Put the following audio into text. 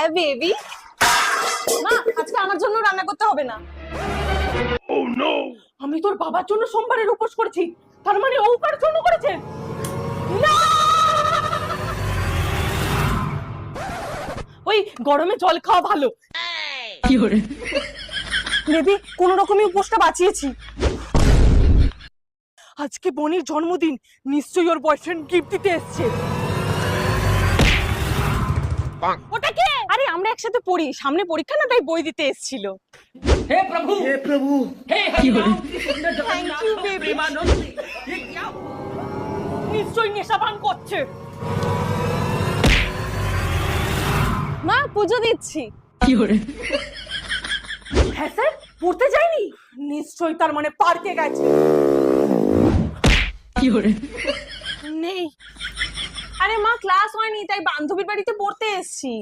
Hi baby. মা, আজকে আমার জন্য রান্না করতে হবে না। আমি তোর বাবার জন্য সোমবারের উপোস করেছি, তার মানে ও কার জন্য করেছে? না! ওই গরমে জল খাওয়া ভালো। বেবি, কোন রকমই উপোসটা বাঁচিয়েছি। আজকে বনির জন্মদিন, নিশ্চয়ই ওর বয়ফ্রেন্ড গিফট দিতে এসেছে। ওটা কে? আরে আমরা একসাথে পড়ি, সামনে পরীক্ষা না, তাই বই দিতে এসেছিল। हे प्रभु हे हरिनाम Krishna Thank you, baby. Premanand ये क्या নিশ্চয়ই নেশা ভান করছে। মা, পুজো দিচ্ছি। হ্যাঁ স্যার, পড়তে যায়নি? নিশ্চয়ই, তার মানে পার্কে গেছে। নেই। আরে মা, ক্লাস হয়নি, তাই বান্ধবীর বাড়িতে পড়তে এসেছি।